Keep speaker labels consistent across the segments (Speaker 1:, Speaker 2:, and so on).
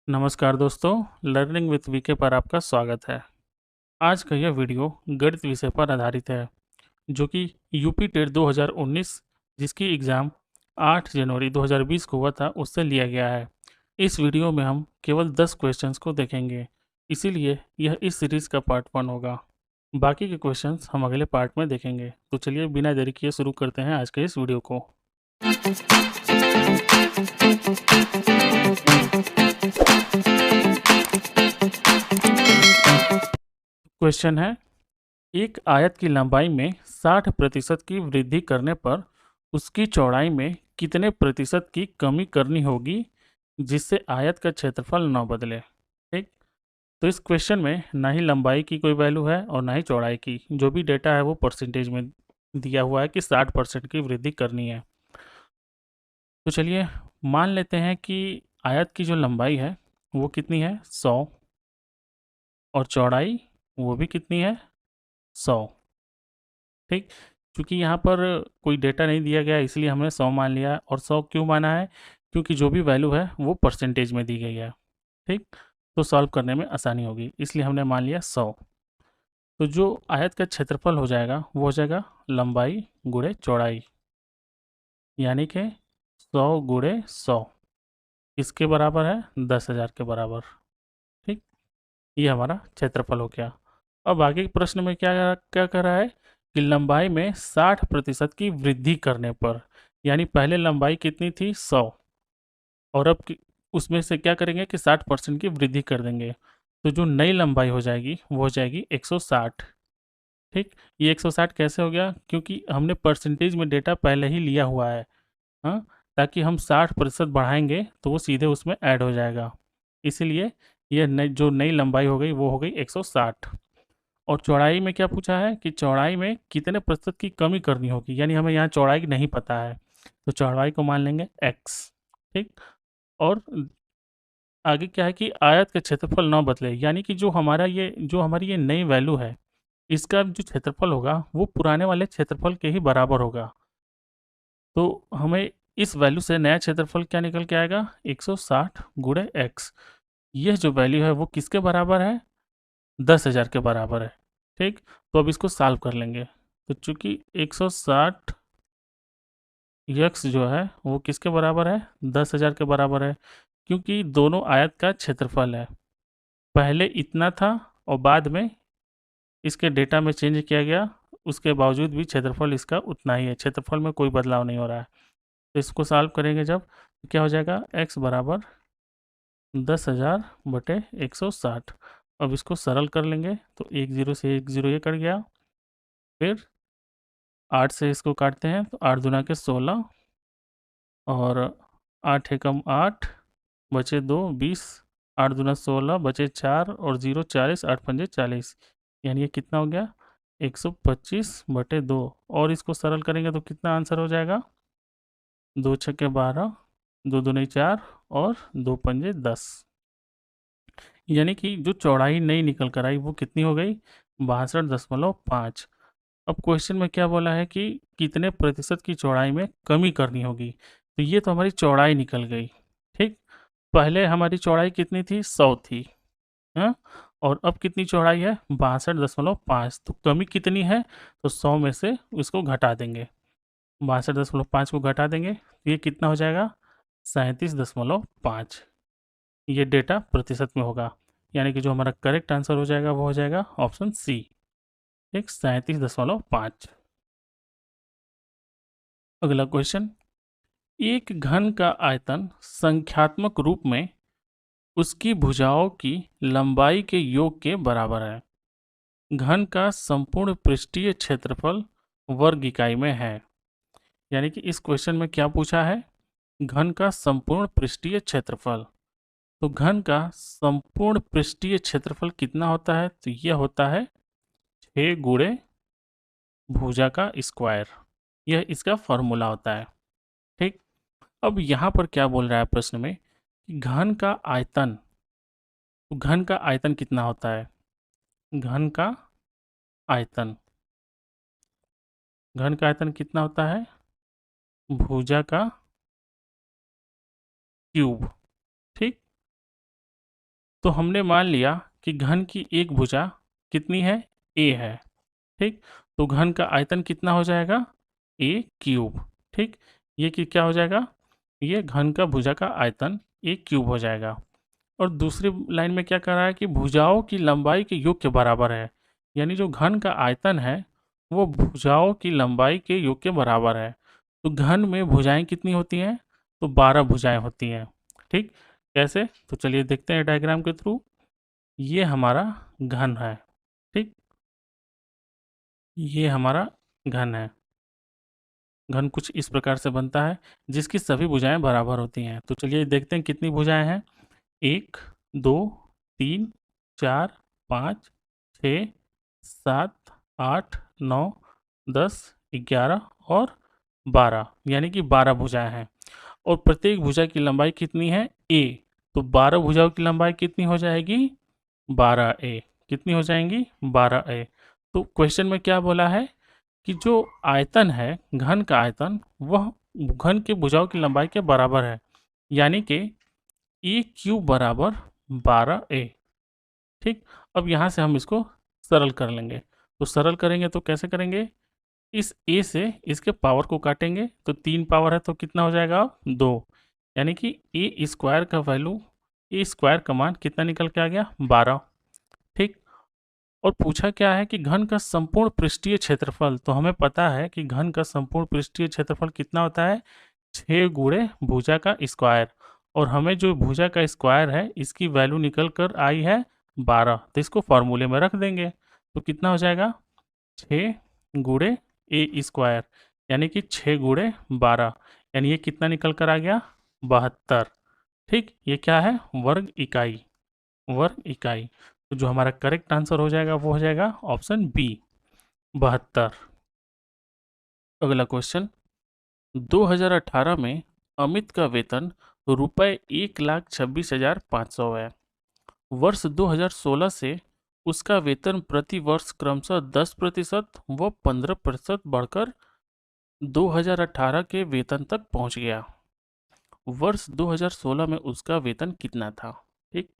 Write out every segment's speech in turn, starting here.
Speaker 1: नमस्कार दोस्तों, learning with VK पर आपका स्वागत है। आज का यह वीडियो गणित विषय पर आधारित है, जो कि यूपी टेट 2019 जिसकी एग्ज़ाम 8 जनवरी 2020 को हुआ था, उससे लिया गया है। इस वीडियो में हम केवल 10 क्वेश्चंस को देखेंगे, इसीलिए यह इस सीरीज़ का पार्ट 1 होगा। बाकी के क्वेश्चंस हम अगले पार्ट में देखेंगे। तो चलिए बिना देरी किए शुरू करते हैं आज के इस वीडियो को। क्वेश्चन है, एक आयत की लंबाई में 60% की वृद्धि करने पर उसकी चौड़ाई में कितने प्रतिशत की कमी करनी होगी जिससे आयत का क्षेत्रफल न बदले। ठीक, तो इस क्वेश्चन में ना ही लंबाई की कोई वैल्यू है और ना ही चौड़ाई की। जो भी डेटा है वो परसेंटेज में दिया हुआ है कि 60% की वृद्धि करनी है। तो चलिए मान लेते हैं कि आयत की जो लंबाई है वो कितनी है, 100, और चौड़ाई वो भी कितनी है, 100। ठीक, क्योंकि यहाँ पर कोई डेटा नहीं दिया गया इसलिए हमने 100 मान लिया। और 100 क्यों माना है, क्योंकि जो भी वैल्यू है वो परसेंटेज में दी गई है। ठीक, तो सॉल्व करने में आसानी होगी इसलिए हमने मान लिया 100। तो जो आयत का क्षेत्रफल हो जाएगा वो हो जाएगा लंबाई गुणे चौड़ाई, यानी कि 100 गुणे 100 इसके बराबर है 10,000 के बराबर। ठीक, ये हमारा क्षेत्रफल हो गया। अब आगे के प्रश्न में क्या क्या कर रहा है कि लंबाई में 60% की वृद्धि करने पर, यानी पहले लंबाई कितनी थी, 100, और अब उसमें से क्या करेंगे कि 60% की वृद्धि कर देंगे। तो जो नई लंबाई हो जाएगी वो हो जाएगी 160। ठीक, ये 160 कैसे हो गया, क्योंकि हमने परसेंटेज में डेटा पहले ही लिया हुआ है। हाँ, ताकि हम 60% बढ़ाएंगे तो वो सीधे उसमें ऐड हो जाएगा, इसीलिए ये जो नई लंबाई हो गई वो हो गई 160। और चौड़ाई में क्या पूछा है कि चौड़ाई में कितने प्रतिशत की कमी करनी होगी, यानी हमें यहाँ चौड़ाई नहीं पता है तो चौड़ाई को मान लेंगे x। ठीक, और आगे क्या है कि आयत का क्षेत्रफल ना बदले, यानी कि जो हमारी ये नई वैल्यू है इसका जो क्षेत्रफल होगा वो पुराने वाले क्षेत्रफल के ही बराबर होगा। तो हमें इस वैल्यू से नया क्षेत्रफल क्या निकल के आएगा, 160 गुणे x। यह जो वैल्यू है वो किसके बराबर है, 10,000 के बराबर है। ठीक, तो अब इसको सॉल्व कर लेंगे। तो चूंकि 160 यक्स जो है वो किसके बराबर है, 10,000 के बराबर है, क्योंकि दोनों आयत का क्षेत्रफल है। पहले इतना था और बाद में इसके डेटा में चेंज किया गया, उसके बावजूद भी क्षेत्रफल इसका उतना ही है, क्षेत्रफल में कोई बदलाव नहीं हो रहा है। तो इसको सॉल्व करेंगे जब, तो क्या हो जाएगा, x बराबर 10,000 बटे 160। अब इसको सरल कर लेंगे तो 10 से 10 ये कट गया, फिर 8 से इसको काटते हैं तो 8 दूना के 16, और 8 एकम 8, बचे 2, 20, 8 दूना 16, बचे 4 और 0 40, 8 पंजे 40, यानी ये कितना हो गया, 125 बटे 2। और इसको सरल करेंगे तो कितना आंसर हो जाएगा, 2 छक्के 12, 2 दूनी 4 और 2 पंजे 10, यानी कि जो चौड़ाई नई निकल कर आई वो कितनी हो गई, 62.5। अब क्वेश्चन में क्या बोला है कि कितने प्रतिशत की चौड़ाई में कमी करनी होगी, तो ये तो हमारी चौड़ाई निकल गई। ठीक, पहले हमारी चौड़ाई कितनी थी, 100 थी, हाँ, और अब कितनी चौड़ाई है, 62.5। तो कमी कितनी है, तो 100 में से इसको घटा देंगे, 62.5 को घटा देंगे तो ये कितना हो जाएगा, 37.5। ये डेटा प्रतिशत में होगा, यानी कि जो हमारा करेक्ट आंसर हो जाएगा वो हो जाएगा ऑप्शन सी, ठीक, 37.5। अगला क्वेश्चन, एक घन का आयतन संख्यात्मक रूप में उसकी भुजाओं की लंबाई के योग के बराबर है। घन का संपूर्ण पृष्ठीय क्षेत्रफल वर्ग इकाई में है। यानी कि इस क्वेश्चन में क्या पूछा है, घन का संपूर्ण पृष्ठीय क्षेत्रफल। तो घन का संपूर्ण पृष्ठीय क्षेत्रफल कितना होता है, तो यह होता है 6 गुणे भुजा का स्क्वायर, यह इसका फॉर्मूला होता है। ठीक, अब यहाँ पर क्या बोल रहा है प्रश्न में कि घन का आयतन, तो घन का आयतन कितना होता है, घन का आयतन, घन का आयतन कितना होता है, भुजा का क्यूब। ठीक, तो हमने मान लिया कि घन की एक भुजा कितनी है, a है, ठीक। तो घन का आयतन कितना हो जाएगा, a क्यूब, ठीक। ये कि क्या हो जाएगा, ये घन का भुजा का आयतन a क्यूब हो जाएगा। और दूसरी लाइन में क्या कर रहा है कि भुजाओं की लंबाई के योग के बराबर है, यानी जो घन का आयतन है वो भुजाओं की लंबाई के योग के बराबर है। तो घन में भुजाएं कितनी होती हैं, तो 12 भुजाएं होती हैं, ठीक। कैसे, तो चलिए देखते हैं डायग्राम के थ्रू। ये हमारा घन है, ठीक, ये हमारा घन है। घन कुछ इस प्रकार से बनता है जिसकी सभी भुजाएं बराबर होती हैं। तो चलिए देखते हैं कितनी भुजाएं हैं, 1 2 3 4 5 6 7 8 9 10 11 और 12, यानी कि 12 भुजाएं हैं। और प्रत्येक भुजा की लंबाई कितनी है, a। तो 12 भुजाओं की लंबाई कितनी हो जाएगी, 12a। कितनी हो जाएंगी, 12a। तो क्वेश्चन में क्या बोला है कि जो आयतन है, घन का आयतन, वह घन के भुजाओं की लंबाई के बराबर है, यानी कि ए क्यूब बराबर 12a, ठीक। अब यहाँ से हम इसको सरल कर लेंगे। तो सरल करेंगे तो कैसे करेंगे, इस a से इसके पावर को काटेंगे, तो 3 पावर है तो कितना हो जाएगा, 2, यानी कि a स्क्वायर का वैल्यू, a स्क्वायर का मान कितना निकल के आ गया, 12, ठीक। और पूछा क्या है कि घन का संपूर्ण पृष्ठीय क्षेत्रफल, तो हमें पता है कि घन का संपूर्ण पृष्ठीय क्षेत्रफल कितना होता है, 6 गुणे भुजा का स्क्वायर। और हमें जो भुजा का स्क्वायर है इसकी वैल्यू निकल कर आई है 12, तो इसको फॉर्मूले में रख देंगे। तो कितना हो जाएगा, 6 गुणे ए स्क्वायर, यानी कि 6 गुणे 12, यानी ये कितना निकल कर आ गया, 72, ठीक। ये क्या है, वर्ग इकाई, वर्ग इकाई। तो जो हमारा करेक्ट आंसर हो जाएगा वो हो जाएगा ऑप्शन बी, 72। अगला क्वेश्चन, 2018 में अमित का वेतन रुपए 1,26,500 है। वर्ष 2016 से उसका वेतन प्रति वर्ष क्रमशः 10% व 15% बढ़कर 2018 के वेतन तक पहुंच गया। वर्ष 2016 में उसका वेतन कितना था, ठीक।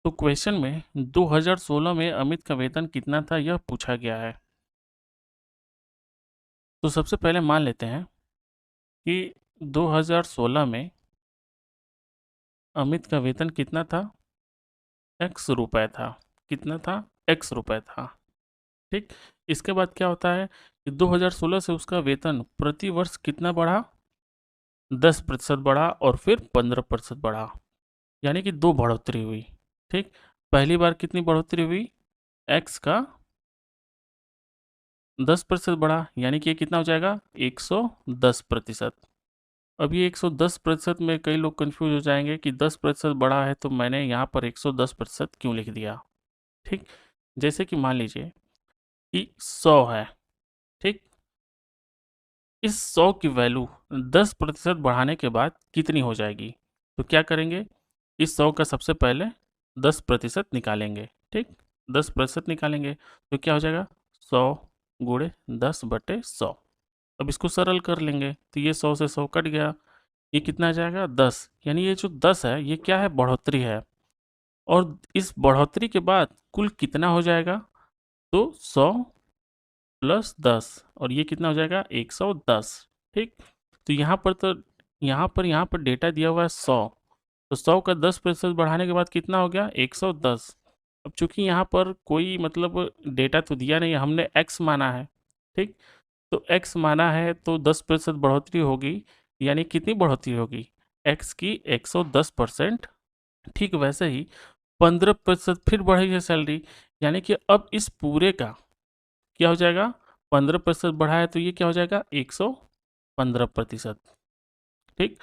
Speaker 1: तो क्वेश्चन में 2016 में अमित का वेतन कितना था यह पूछा गया है। तो सबसे पहले मान लेते हैं कि 2016 में अमित का वेतन कितना था, x रुपए था। कितना था, x रुपए था, ठीक। इसके बाद क्या होता है कि 2016 से उसका वेतन प्रति वर्ष कितना बढ़ा, 10% बढ़ा और फिर 15% बढ़ा, यानी कि 2 बढ़ोतरी हुई, ठीक। पहली बार कितनी बढ़ोतरी हुई, x का 10% बढ़ा, यानी कि ये कितना हो जाएगा, 110%। अब ये 110% में कई लोग कंफ्यूज हो जाएंगे कि 10% बढ़ा है तो मैंने यहाँ पर 110% क्यों लिख दिया, ठीक। जैसे कि मान लीजिए कि 100 है, ठीक। इस 100 की वैल्यू 10% बढ़ाने के बाद कितनी हो जाएगी, तो क्या करेंगे, इस 100 का सबसे पहले 10% निकालेंगे, ठीक। 10% निकालेंगे तो क्या हो जाएगा, 100 गुणे 10/100। अब इसको सरल कर लेंगे तो ये 100 से 100 कट गया, ये कितना आ जाएगा, 10, यानी ये जो 10 है ये क्या है, बढ़ोतरी है। और इस बढ़ोतरी के बाद कुल कितना हो जाएगा, तो 100 प्लस 10, और ये कितना हो जाएगा, 110, ठीक। तो यहाँ पर डेटा दिया हुआ है 100, तो 100 का 10% बढ़ाने के बाद कितना हो गया, 110। अब चूंकि यहाँ पर कोई मतलब डेटा तो दिया नहीं है, हमने x माना है, ठीक। तो x माना है तो 10% बढ़ोतरी होगी, यानी कितनी बढ़ोतरी होगी, x की 110%, ठीक। वैसे ही 15% फिर बढ़ी है सैलरी, यानी कि अब इस पूरे का क्या हो जाएगा, 15% बढ़ा है तो ये क्या हो जाएगा, 115%, ठीक।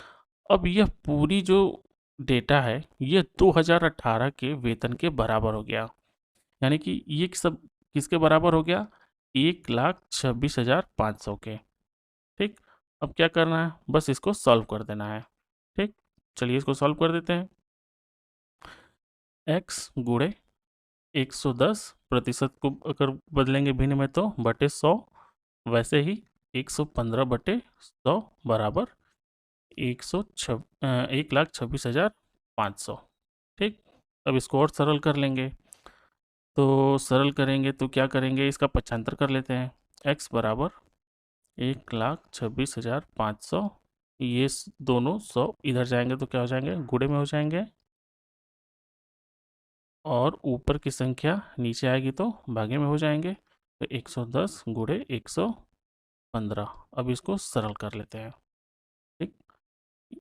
Speaker 1: अब यह पूरी जो डेटा है ये 2018 के वेतन के बराबर हो गया, यानी कि ये सब किसके बराबर हो गया, 1,26,500 के, ठीक। अब क्या करना है, बस इसको सॉल्व कर देना है, ठीक। चलिए इसको सॉल्व कर देते हैं। x गुणे 110% को अगर बदलेंगे भिन्न में तो बटे 100, वैसे ही 115/100 बराबर 1,26,500, ठीक। अब इसको और सरल कर लेंगे। तो सरल करेंगे तो क्या करेंगे, इसका पक्षांतर कर लेते हैं। x बराबर 1,26,500, ये दोनों 100 इधर जाएंगे तो क्या हो जाएंगे, गुणे में हो जाएंगे, और ऊपर की संख्या नीचे आएगी तो भागे में हो जाएंगे। तो 110 गुणे 115। अब इसको सरल कर लेते हैं। ठीक,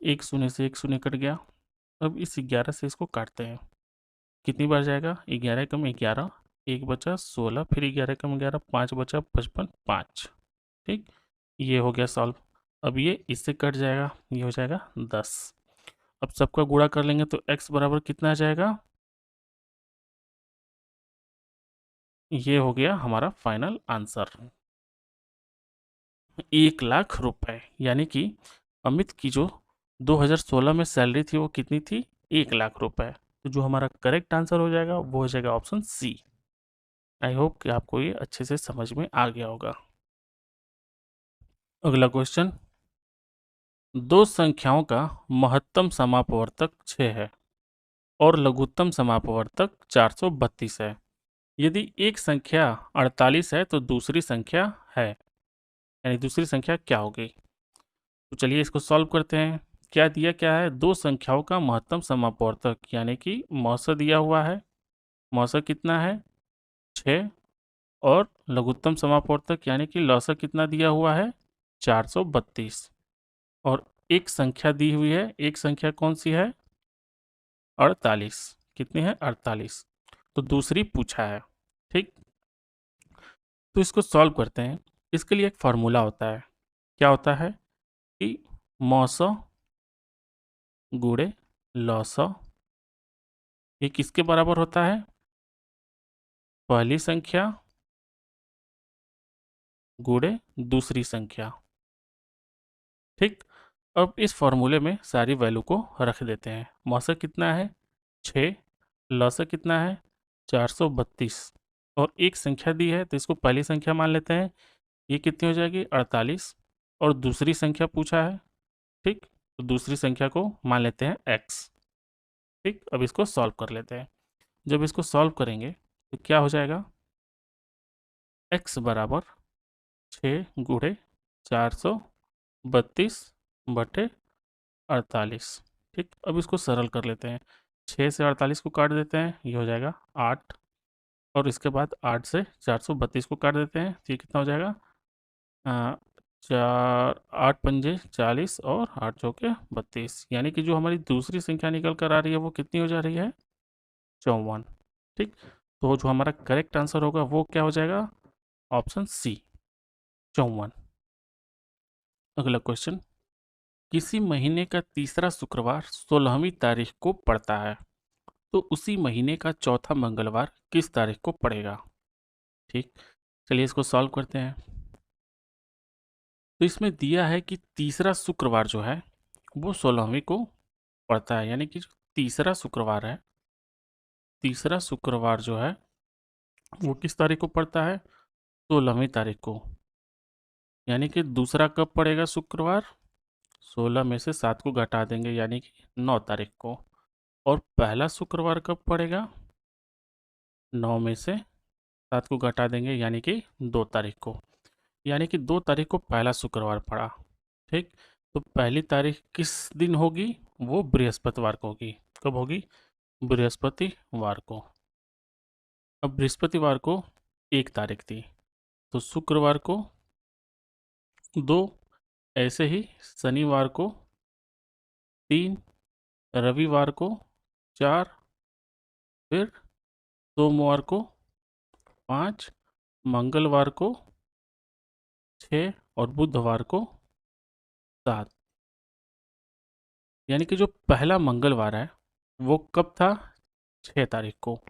Speaker 1: एक शून्य से एक शून्य कट गया। अब इस 11 से इसको काटते हैं। कितनी बार जाएगा, 11 कम 11, एक बचा 16, फिर 11 कम 11, 5 बचा 55, 5। ठीक, ये हो गया सॉल्व। अब ये इससे कट जाएगा, ये हो जाएगा 10। अब सबका गुणा कर लेंगे तो x बराबर कितना आ जाएगा, ये हो गया हमारा फाइनल आंसर, 1,00,000 रुपए। यानी कि अमित की जो 2016 में सैलरी थी वो कितनी थी, 1,00,000 रुपए। तो जो हमारा करेक्ट आंसर हो जाएगा वो हो जाएगा ऑप्शन सी। आई होप कि आपको ये अच्छे से समझ में आ गया होगा। अगला क्वेश्चन, दो संख्याओं का महत्तम समापवर्तक 6 है और लघुत्तम समापवर्तक 432 है। यदि एक संख्या 48 है तो दूसरी संख्या है, यानी दूसरी संख्या क्या होगी। तो चलिए इसको सॉल्व करते हैं। क्या दिया, क्या है, दो संख्याओं का महत्तम समापवर्तक, यानी कि मौसा दिया हुआ है। मौसा कितना है, 6, और लघुत्तम समापवर्तक यानी कि लौसा कितना दिया हुआ है, 432। और एक संख्या दी हुई है, एक संख्या कौन सी है, 48। कितनी है, 48। तो दूसरी पूछा है। ठीक, तो इसको सॉल्व करते हैं। इसके लिए एक फार्मूला होता है। क्या होता है कि मौसा गुणे लौसा, ये किसके बराबर होता है, पहली संख्या गुणे दूसरी संख्या। ठीक, अब इस फॉर्मूले में सारी वैल्यू को रख देते हैं। मौसा कितना है, 6, लौसा कितना है, 432, और एक संख्या दी है तो इसको पहली संख्या मान लेते हैं। ये कितनी हो जाएगी, 48, और दूसरी संख्या पूछा है। ठीक, तो दूसरी संख्या को मान लेते हैं x। ठीक, अब इसको सॉल्व कर लेते हैं। जब इसको सॉल्व करेंगे तो क्या हो जाएगा, x बराबर 6 गुणे 432 बटे 48। ठीक, अब इसको सरल कर लेते हैं। 6 से 48 को काट देते हैं, ये हो जाएगा 8, और इसके बाद 8 से 432 को काट देते हैं, तो ये कितना हो जाएगा, 8 पंजे 40 और 8 चौके 32, यानी कि जो हमारी दूसरी संख्या निकल कर आ रही है वो कितनी हो जा रही है, 54। ठीक, तो जो हमारा करेक्ट आंसर होगा वो क्या हो जाएगा, ऑप्शन सी, 54। अगला क्वेश्चन, किसी महीने का तीसरा शुक्रवार 16वीं तारीख को पड़ता है, तो उसी महीने का चौथा मंगलवार किस तारीख को पड़ेगा। ठीक, चलिए इसको सॉल्व करते हैं। तो इसमें दिया है कि तीसरा शुक्रवार जो है वो 16वीं को पड़ता है, यानी कि जो तीसरा शुक्रवार है, तीसरा शुक्रवार जो है वो किस तारीख को पड़ता है, 16वीं तारीख को। यानी कि दूसरा कब पड़ेगा शुक्रवार, 16 में से 7 को घटा देंगे यानी कि 9 तारीख को। और पहला शुक्रवार कब पड़ेगा, 9 में से 7 को घटा देंगे यानी कि 2 तारीख को। यानी कि 2 तारीख को पहला शुक्रवार पड़ा। ठीक, तो पहली तारीख किस दिन होगी, वो बृहस्पतिवार को होगी। कब होगी, बृहस्पतिवार को। अब बृहस्पतिवार को 1 तारीख थी, तो शुक्रवार को 2, ऐसे ही शनिवार को 3, रविवार को 4, फिर सोमवार को 5, मंगलवार को 6, और बुधवार को 7। यानी कि जो पहला मंगलवार है वो कब था, 6 तारीख को।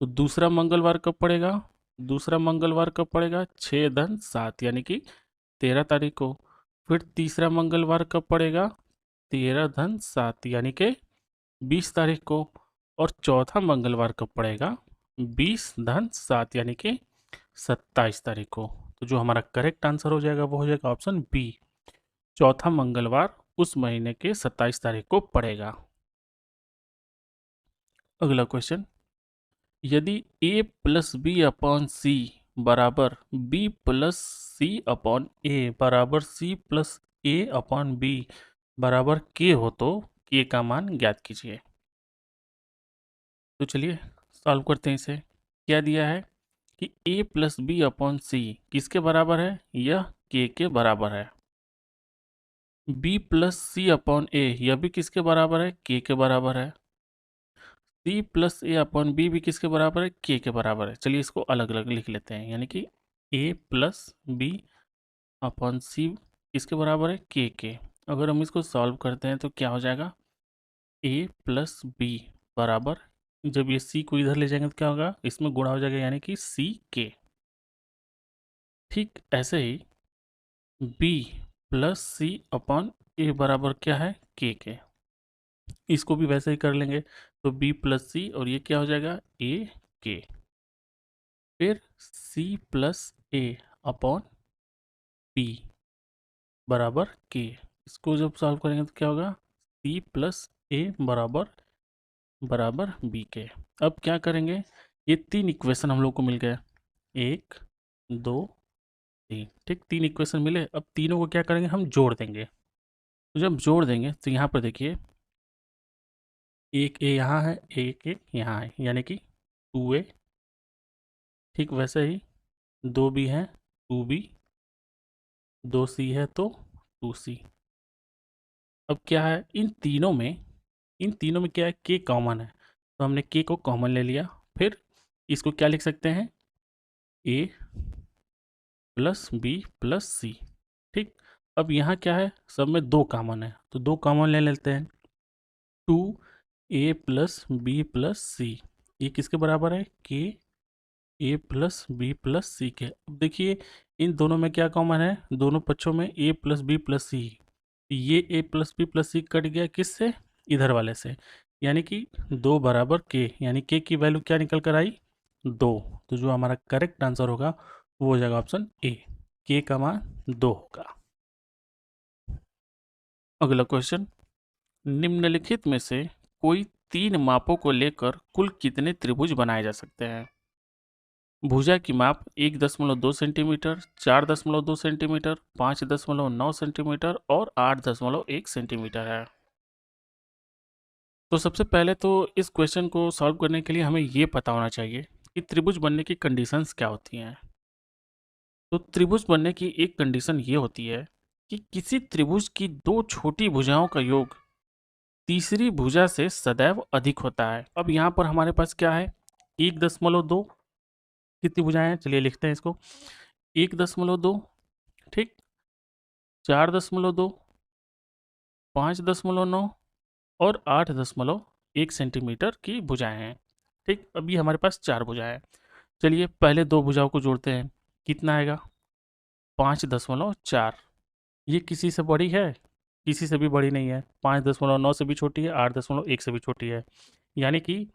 Speaker 1: तो दूसरा मंगलवार कब पड़ेगा, दूसरा मंगलवार कब पड़ेगा, 6-7 यानी कि 13 तारीख को। फिर तीसरा मंगलवार कब पड़ेगा, 13-7 यानी कि 20 तारीख को। और चौथा मंगलवार कब पड़ेगा, 20-7 यानी कि 27 तारीख को। तो जो हमारा करेक्ट आंसर हो जाएगा वो हो जाएगा ऑप्शन बी, चौथा मंगलवार उस महीने के 27 तारीख को पड़ेगा। अगला क्वेश्चन, यदि a प्लस बी अपॉन सी बराबर b प्लस सी अपॉन ए बराबर c plus a upon b बराबर k हो तो k का मान ज्ञात कीजिए। तो चलिए सॉल्व करते हैं इसे। क्या दिया है कि a प्लस बी अपॉन सी किसके बराबर है? यह k के बराबर है। b प्लस सी अपॉन ए यह भी किसके बराबर है? k के बराबर है। c प्लस ए अपॉन बी भी किसके बराबर है? k के बराबर है। चलिए इसको अलग अलग लिख लेते हैं, यानी कि a प्लस बी अपॉन सी किसके बराबर है? k के। अगर हम इसको सॉल्व करते हैं तो क्या हो जाएगा? a प्लस बी बराबर, जब ये c को इधर ले जाएंगे तो क्या होगा? इसमें गुणा हो जाएगा, यानी कि c k। ठीक ऐसे ही b प्लस सी अपॉन ए बराबर क्या है? k के। इसको भी वैसे ही कर लेंगे, तो b प्लस सी और ये क्या हो जाएगा? a k। फिर c प्लस ए अपॉन b बराबर k। इसको जब सॉल्व करेंगे तो क्या होगा? c प्लस ए बराबर बराबर b के। अब क्या करेंगे? ये तीन इक्वेशन हम लोग को मिल गए, एक दो तीन। ठीक, तीन इक्वेशन मिले। अब तीनों को क्या करेंगे? हम जोड़ देंगे। तो जब जोड़ देंगे तो यहाँ पर देखिए, एक ए यहाँ है, एक ए यहाँ है, यानी कि 2a। ठीक वैसे ही दो बी है, 2b। दो सी है तो 2c। अब क्या है, इन तीनों में क्या है? k कॉमन है, तो हमने k को कॉमन ले लिया। फिर इसको क्या लिख सकते हैं? a प्लस बी प्लस सी। ठीक, अब यहाँ क्या है? सब में दो कॉमन है, तो दो कॉमन ले लेते हैं। 2a plus B plus C, ये किसके बराबर है? k a plus B plus C के। अब देखिए इन दोनों में क्या कॉमन है? दोनों पक्षों में a plus B plus C. ये a plus B plus C कट गया किससे? इधर वाले से, यानी कि दो बराबर k, यानी k की वैल्यू क्या निकल कर आई? 2। तो जो हमारा करेक्ट आंसर होगा वो हो जाएगा ऑप्शन ए, k का मान 2 होगा। अगला क्वेश्चन, निम्नलिखित में से कोई तीन मापों को लेकर कुल कितने त्रिभुज बनाए जा सकते हैं? भुजा की माप 1.2 सेंटीमीटर, 4.2 सेंटीमीटर, 5.9 सेंटीमीटर और 8.1 सेंटीमीटर है। तो सबसे पहले तो इस क्वेश्चन को सॉल्व करने के लिए हमें ये पता होना चाहिए कि त्रिभुज बनने की कंडीशंस क्या होती हैं। तो त्रिभुज बनने की एक कंडीशन ये होती है कि किसी त्रिभुज की दो छोटी भुजाओं का योग तीसरी भुजा से सदैव अधिक होता है। अब यहाँ पर हमारे पास क्या है? 1.2 कितनी भुजाएं हैं? चलिए लिखते हैं इसको। 1.2, ठीक, 4.2, 5.9 और 8.1 सेंटीमीटर की भुजाएं हैं। ठीक, अभी हमारे पास चार भुजाएं हैं। चलिए पहले दो भुजाओं को जोड़ते हैं। कितना आएगा? 5.4। ये किसी से बड़ी है? किसी से भी बड़ी नहीं है। 5.9 से भी छोटी है, 8.1 से भी छोटी है, यानी कि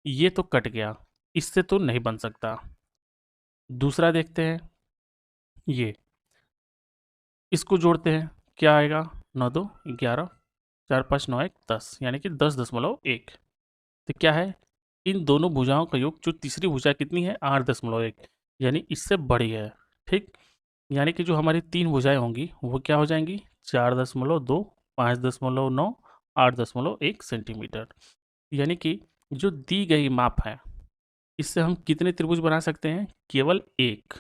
Speaker 1: ये तो कट गया, इससे तो नहीं बन सकता। दूसरा देखते हैं, ये इसको जोड़ते हैं। क्या आएगा? 9 2 11, 4 5 9 1 10, यानी कि 10.1। तो क्या है? इन दोनों भुजाओं का योग, जो तीसरी भुजा कितनी है? 8.1, यानी इससे बड़ी है। ठीक, यानी कि जो हमारी तीन भुजाएं होंगी वो क्या हो जाएंगी? 4.2, 5.9, 8.1 सेंटीमीटर। यानी कि जो दी गई माप है इससे हम कितने त्रिभुज बना सकते हैं? केवल एक।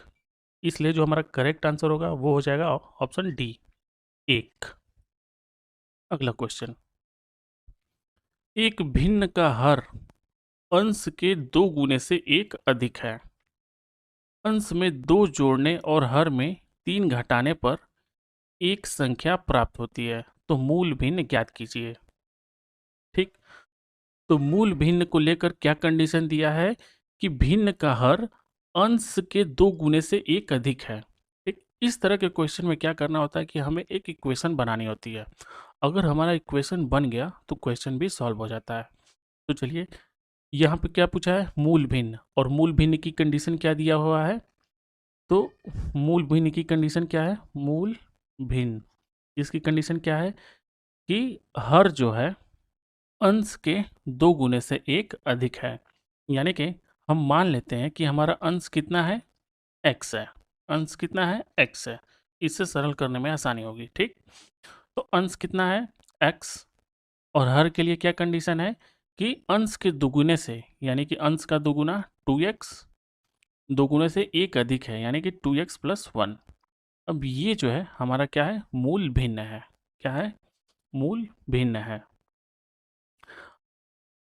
Speaker 1: इसलिए जो हमारा करेक्ट आंसर होगा वो हो जाएगा ऑप्शन डी, एक। अगला क्वेश्चन, एक भिन्न का हर अंश के दो गुने से एक अधिक है। अंश में दो जोड़ने और हर में तीन घटाने पर एक संख्या प्राप्त होती है, तो मूल भिन्न ज्ञात कीजिए। ठीक, तो मूल भिन्न को लेकर क्या कंडीशन दिया है कि भिन्न का हर अंश के दो गुने से एक अधिक है। ठीक, इस तरह के क्वेश्चन में क्या करना होता है कि हमें एक इक्वेशन बनानी होती है। अगर हमारा इक्वेशन बन गया तो क्वेश्चन भी सॉल्व हो जाता है। तो चलिए यहाँ पे क्या पूछा है? मूल भिन्न, और मूल भिन्न की कंडीशन क्या दिया हुआ है? तो मूल भिन्न की कंडीशन क्या है? मूल भिन्न, इसकी कंडीशन क्या है कि हर जो है अंश के 2 गुने से 1 अधिक है। यानी कि हम मान लेते हैं कि हमारा अंश कितना है, x है। अंश कितना है, x है। इससे सरल करने में आसानी होगी, ठीक। तो अंश कितना है, x, और हर के लिए क्या कंडीशन है कि अंश के दुगुने से, यानी कि अंश का दुगुना 2x, दोगुने से 1 अधिक है, यानी कि 2x प्लस 1। अब ये जो है हमारा क्या है, मूल भिन्न है। क्या है, मूल भिन्न है।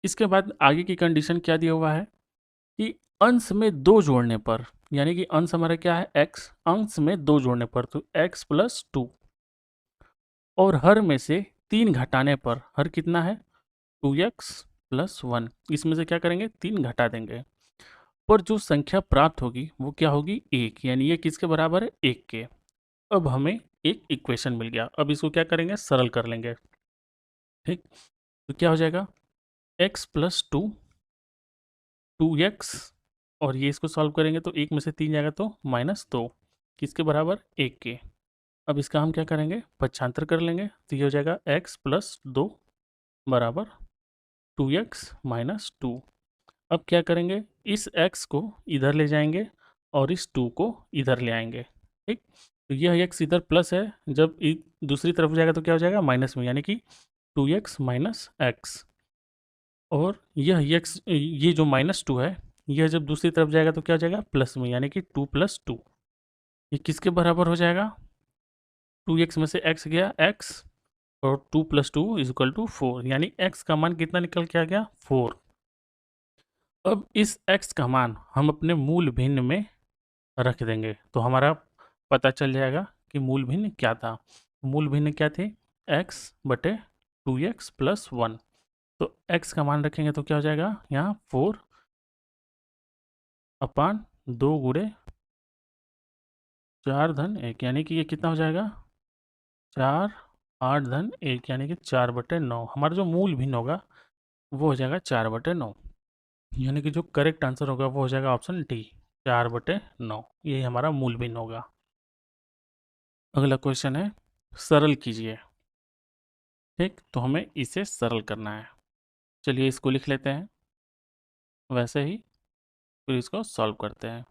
Speaker 1: इसके बाद आगे की कंडीशन क्या दिया हुआ है कि अंश में 2 जोड़ने पर, यानी कि अंश हमारा क्या है, x, अंश में 2 जोड़ने पर तो x प्लस 2, और हर में से 3 घटाने पर हर कितना है, 2x प्लस 1। इसमें से क्या करेंगे, 3 घटा देंगे, पर जो संख्या प्राप्त होगी वो क्या होगी, 1, यानी ये किसके बराबर है, 1 के। अब हमें एक इक्वेशन मिल गया। अब इसको क्या करेंगे, सरल कर लेंगे, ठीक। तो क्या हो जाएगा, x प्लस 2, 2x, और ये इसको सॉल्व करेंगे तो 1 में से 3 जाएगा तो -2, किसके बराबर, 1 के। अब इसका हम क्या करेंगे, पक्षांतर कर लेंगे, तो ये हो जाएगा x प्लस 2 बराबर 2x माइनस 2। अब क्या करेंगे, इस x को इधर ले जाएंगे और इस 2 को इधर ले आएंगे, ठीक। तो यह x इधर प्लस है, जब दूसरी तरफ जाएगा तो क्या हो जाएगा, माइनस में, यानी कि 2x माइनस एक्स। और यह x, ये जो -2 है, यह जब दूसरी तरफ जाएगा तो क्या हो जाएगा, प्लस में, यानी कि 2 प्लस 2। ये किसके बराबर हो जाएगा, 2x में से x गया x, और 2 प्लस 2 इज इक्वल टू 4, यानी x का मान कितना निकल के आ गया, 4। अब इस x का मान हम अपने मूल भिन्न में रख देंगे तो हमारा पता चल जाएगा कि मूल भिन्न क्या था। मूल भिन्न क्या थे, x बटे 2x प्लस 1। तो x का मान रखेंगे तो क्या हो जाएगा, यहाँ 4 अपान 2 गुणे 4 धन 1, यानी कि ये कितना हो जाएगा, 4 8 धन 1, यानी कि 4/9। हमारा जो मूल भिन्न होगा वो हो जाएगा 4/9, यानी कि जो करेक्ट आंसर होगा वो हो जाएगा ऑप्शन डी, 4/9। यही हमारा मूल भिन्न होगा। अगला क्वेश्चन है, सरल कीजिए, ठीक। तो हमें इसे सरल करना है। चलिए इसको लिख लेते हैं वैसे ही, फिर इसको सॉल्व करते हैं।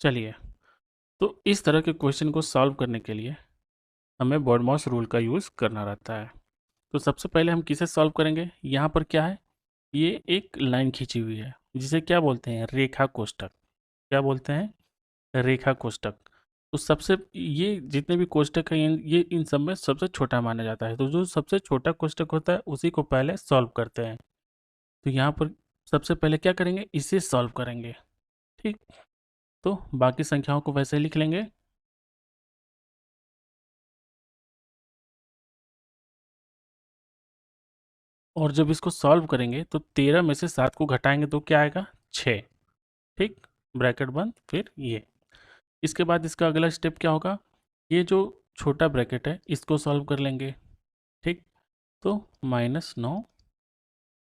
Speaker 1: चलिए, तो इस तरह के क्वेश्चन को सॉल्व करने के लिए हमें बॉडमॉस रूल का यूज़ करना रहता है। तो सबसे पहले हम किसे सॉल्व करेंगे, यहाँ पर क्या है, ये एक लाइन खींची हुई है जिसे क्या बोलते हैं, रेखा कोष्ठक। क्या बोलते हैं, रेखा कोष्ठक। तो सबसे, ये जितने भी कोष्ठक हैं ये इन सब में सबसे छोटा माना जाता है। तो जो सबसे छोटा कोष्ठक होता है उसी को पहले सॉल्व करते हैं। तो यहाँ पर सबसे पहले क्या करेंगे, इसे सॉल्व करेंगे, ठीक। तो बाकी संख्याओं को वैसे लिख लेंगे। और जब इसको सॉल्व करेंगे तो 13 में से 7 को घटाएंगे तो क्या आएगा, 6, ठीक। ब्रैकेट बंद, फिर ये। इसके बाद इसका अगला स्टेप क्या होगा, ये जो छोटा ब्रैकेट है इसको सॉल्व कर लेंगे, ठीक। तो -9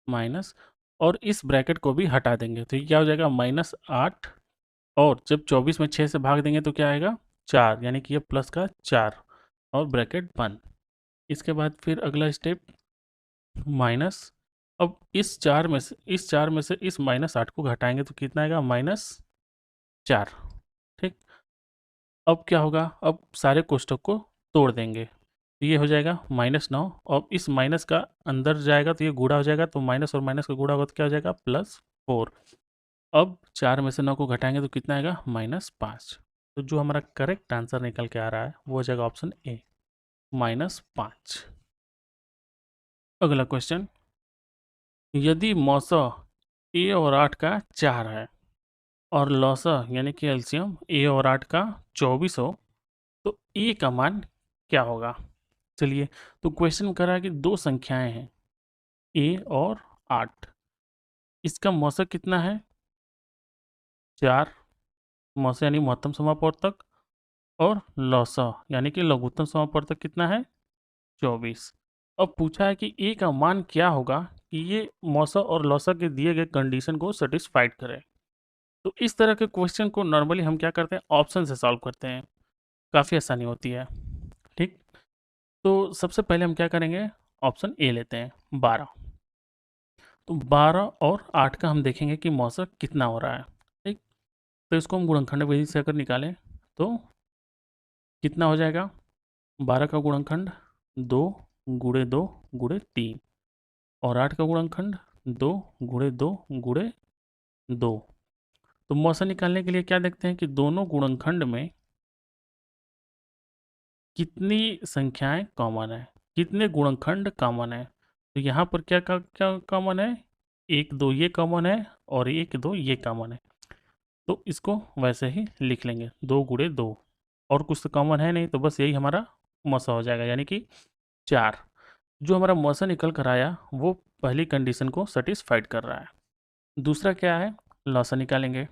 Speaker 1: माइनस, और इस ब्रैकेट को भी हटा देंगे तो ये क्या हो जाएगा, -8, और जब 24 में 6 से भाग देंगे तो क्या आएगा, 4, यानी कि ये प्लस का 4, और ब्रैकेट बंद। इसके बाद फिर अगला स्टेप माइनस, अब इस 4 में से इस -8 को घटाएंगे तो कितना आएगा, -4, ठीक। अब क्या होगा, अब सारे कोष्ठक को तोड़ देंगे तो ये हो जाएगा -9, और इस माइनस का अंदर जाएगा तो ये गुणा हो जाएगा, तो माइनस और माइनस का गुणा होगा तो क्या हो जाएगा, +4। अब 4 में से 9 को घटाएंगे तो कितना आएगा, -5। तो जो हमारा करेक्ट आंसर निकल के आ रहा है वो हो जाएगा ऑप्शन ए, -5। अगला क्वेश्चन, यदि मौसा ए और 8 का 4 है और लौसा यानी कि एलसीएम ए और 8 का 24 हो तो ए का मान क्या होगा। चलिए, तो क्वेश्चन में कह रहा है कि दो संख्याएं हैं ए और 8, इसका मौसा कितना है, 4, मौसा यानी महत्तम समापवर्तक, और लौसा यानी कि लघुत्तम समापवर्तक कितना है, 24। अब पूछा है कि ए का मान क्या होगा कि ये मौसा और लौसा के दिए गए कंडीशन को सेटिस्फाइड करे। तो इस तरह के क्वेश्चन को नॉर्मली हम क्या करते हैं, ऑप्शन से सॉल्व करते हैं, काफ़ी आसानी होती है। ठीक, तो सबसे पहले हम क्या करेंगे, ऑप्शन ए लेते हैं 12। तो 12 और 8 का हम देखेंगे कि मौसा कितना हो रहा है। ठीक, तो इसको हम गुणनखंड विधि से अगर निकालें तो कितना हो जाएगा, 12 का गुणनखंड 2 गुणे 2 गुणे 3 और 8 का गुणनखंड 2 गुणे 2 गुणे 2। तो मौसा निकालने के लिए क्या देखते हैं कि दोनों गुणनखंड में कितनी संख्याएं कॉमन है, कितने गुणनखंड कॉमन है। तो यहाँ पर क्या क्या कॉमन है, 1 2 ये कॉमन है और 1 2 ये कॉमन है। तो इसको वैसे ही लिख लेंगे 2 गुणे 2, और कुछ तो कॉमन है नहीं, तो बस यही हमारा मौसा हो जाएगा, यानी कि 4। जो हमारा मौसा निकल कर आया वो पहली कंडीशन को सेटिस्फाइड कर रहा है। दूसरा क्या है, लौसा निकालेंगे,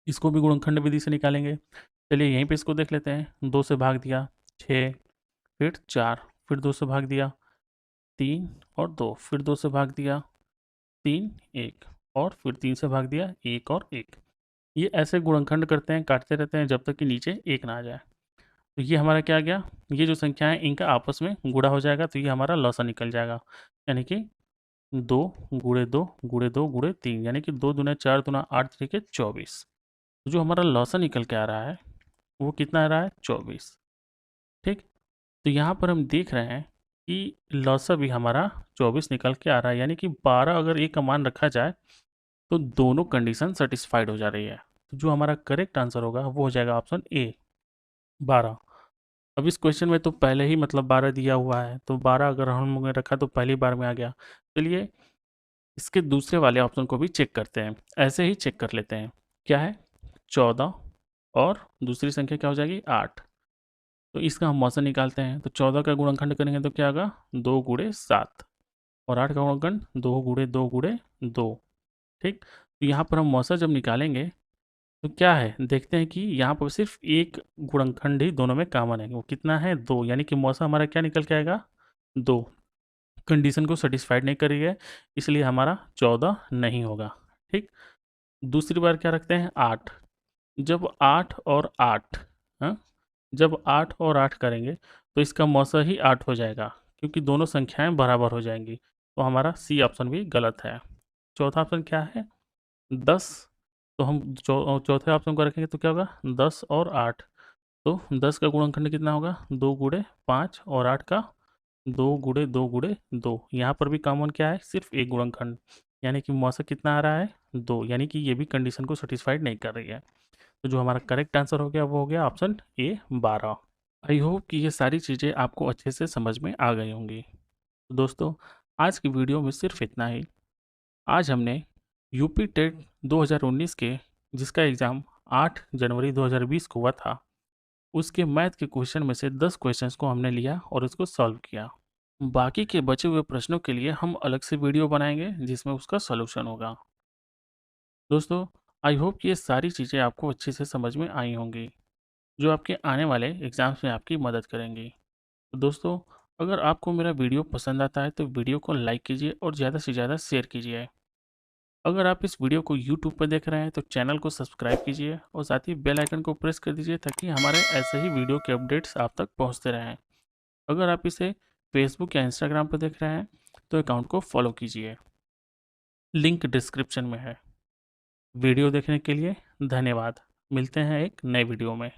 Speaker 1: इसको भी गुणनखंड विधि से निकालेंगे। चलिए यहीं पे इसको देख लेते हैं, 2 से भाग दिया 6, फिर 4, फिर 2 से भाग दिया 3 और 2, फिर 2 से भाग दिया 3 1 और फिर 3 से भाग दिया 1 और 1। ये ऐसे गुणनखंड करते हैं, काटते रहते हैं जब तक कि नीचे 1 ना आ जाए। तो ये हमारा क्या आ गया, ये जो संख्या है इनका आपस में गुणा हो जाएगा, तो ये हमारा लौसा निकल जाएगा, यानी कि 2 गुणे 2 गुणे 2 गुणे 3, यानी कि 2 दूना 4 दूना 8 तरीके 24। तो जो हमारा लौसा निकल के आ रहा है वो कितना आ रहा है, 24। ठीक, तो यहाँ पर हम देख रहे हैं कि लौसा भी हमारा 24 निकल के आ रहा है, यानी कि 12 अगर ए का मान रखा जाए तो दोनों कंडीशन सेटिस्फाइड हो जा रही है। तो जो हमारा करेक्ट आंसर होगा वो हो जाएगा ऑप्शन ए 12। अब इस क्वेश्चन में तो पहले ही मतलब 12 दिया हुआ है, तो 12 अगर हम लोगों ने रखा तो पहली बार में आ गया। चलिए इसके दूसरे वाले ऑप्शन को भी चेक करते हैं, ऐसे ही चेक कर लेते हैं। क्या है, 14 और दूसरी संख्या क्या हो जाएगी 8। तो इसका हम मौसा निकालते हैं, तो 14 का गुणनखंड करेंगे तो क्या होगा 2 गुणे 7 और 8 का गुणनखंड 2 गुणे 2 गुणे 2। ठीक, तो यहाँ पर हम मौसा जब निकालेंगे तो क्या है, देखते हैं कि यहाँ पर सिर्फ एक गुणनखंड ही दोनों में कॉमन है, वो कितना है 2, यानी कि मौसा हमारा क्या निकल के आएगा 2। कंडीशन को सेटिस्फाइड नहीं करी है, इसलिए हमारा 14 नहीं होगा। ठीक, दूसरी बार क्या रखते हैं 8। जब 8 और 8, हाँ, जब 8 और 8 करेंगे तो इसका मौसा ही 8 हो जाएगा, क्योंकि दोनों संख्याएं बराबर हो जाएंगी। तो हमारा सी ऑप्शन भी गलत है। चौथा ऑप्शन क्या है 10। तो हम चौथे ऑप्शन को रखेंगे तो क्या होगा 10 और 8। तो 10 का गुणनखंड कितना होगा 2 गुणे 5 और 8 का 2 गुणे 2 गुणे 2। यहाँ पर भी कॉमन क्या है, सिर्फ एक गुणनखंड, यानी कि मौसा कितना आ रहा है 2, यानी कि ये भी कंडीशन को सेटिस्फाइड नहीं कर रही है। तो जो हमारा करेक्ट आंसर हो गया वो हो गया ऑप्शन ए 12। आई होप कि ये सारी चीज़ें आपको अच्छे से समझ में आ गई होंगी। तो दोस्तों आज की वीडियो में सिर्फ इतना ही। आज हमने यूपी टेट 2019 के, जिसका एग्ज़ाम 8 जनवरी 2020 को हुआ था, उसके मैथ के क्वेश्चन में से 10 क्वेश्चंस को हमने लिया और उसको सॉल्व किया। बाकी के बचे हुए प्रश्नों के लिए हम अलग से वीडियो बनाएंगे जिसमें उसका सॉल्यूशन होगा। दोस्तों आई होप कि ये सारी चीज़ें आपको अच्छे से समझ में आई होंगी, जो आपके आने वाले एग्ज़ाम्स में आपकी मदद करेंगी। तो दोस्तों अगर आपको मेरा वीडियो पसंद आता है तो वीडियो को लाइक कीजिए और ज़्यादा से ज़्यादा शेयर कीजिए। अगर आप इस वीडियो को यूट्यूब पर देख रहे हैं तो चैनल को सब्सक्राइब कीजिए और साथ ही बेल आइकन को प्रेस कर दीजिए, ताकि हमारे ऐसे ही वीडियो के अपडेट्स आप तक पहुंचते रहें। अगर आप इसे फेसबुक या इंस्टाग्राम पर देख रहे हैं तो अकाउंट को फॉलो कीजिए, लिंक डिस्क्रिप्शन में है। वीडियो देखने के लिए धन्यवाद। मिलते हैं एक नए वीडियो में।